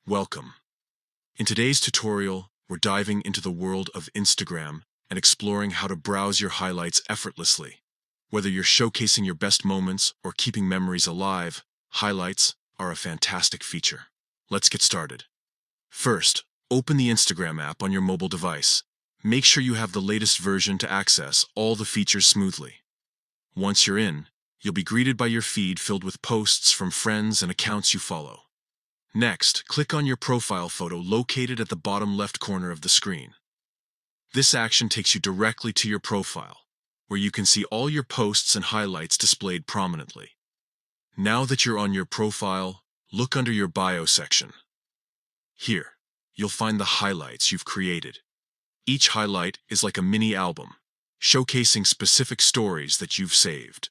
Welcome. In today's tutorial, we're diving into the world of Instagram and exploring how to browse your highlights effortlessly. Whether you're showcasing your best moments or keeping memories alive, highlights are a fantastic feature. Let's get started. First, open the Instagram app on your mobile device. Make sure you have the latest version to access all the features smoothly. Once you're in, you'll be greeted by your feed filled with posts from friends and accounts you follow. Next, click on your profile photo located at the bottom left corner of the screen. This action takes you directly to your profile, where you can see all your posts and highlights displayed prominently. Now that you're on your profile, look under your bio section. Here, you'll find the highlights you've created. Each highlight is like a mini album, showcasing specific stories that you've saved.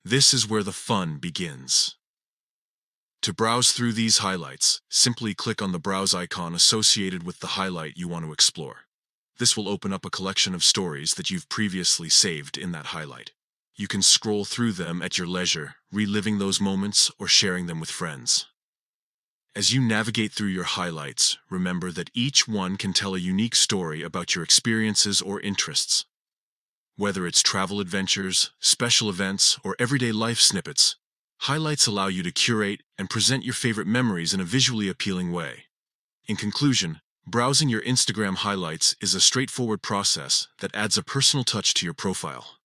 This is where the fun begins. To browse through these highlights, simply click on the browse icon associated with the highlight you want to explore. This will open up a collection of stories that you've previously saved in that highlight. You can scroll through them at your leisure, reliving those moments or sharing them with friends. As you navigate through your highlights, remember that each one can tell a unique story about your experiences or interests. Whether it's travel adventures, special events, or everyday life snippets, highlights allow you to curate and present your favorite memories in a visually appealing way. In conclusion, browsing your Instagram highlights is a straightforward process that adds a personal touch to your profile.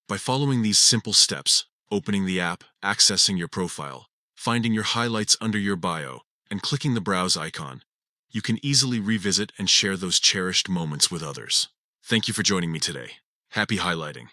By following these simple steps, opening the app, accessing your profile, finding your highlights under your bio, and clicking the browse icon, you can easily revisit and share those cherished moments with others. Thank you for joining me today. Happy highlighting!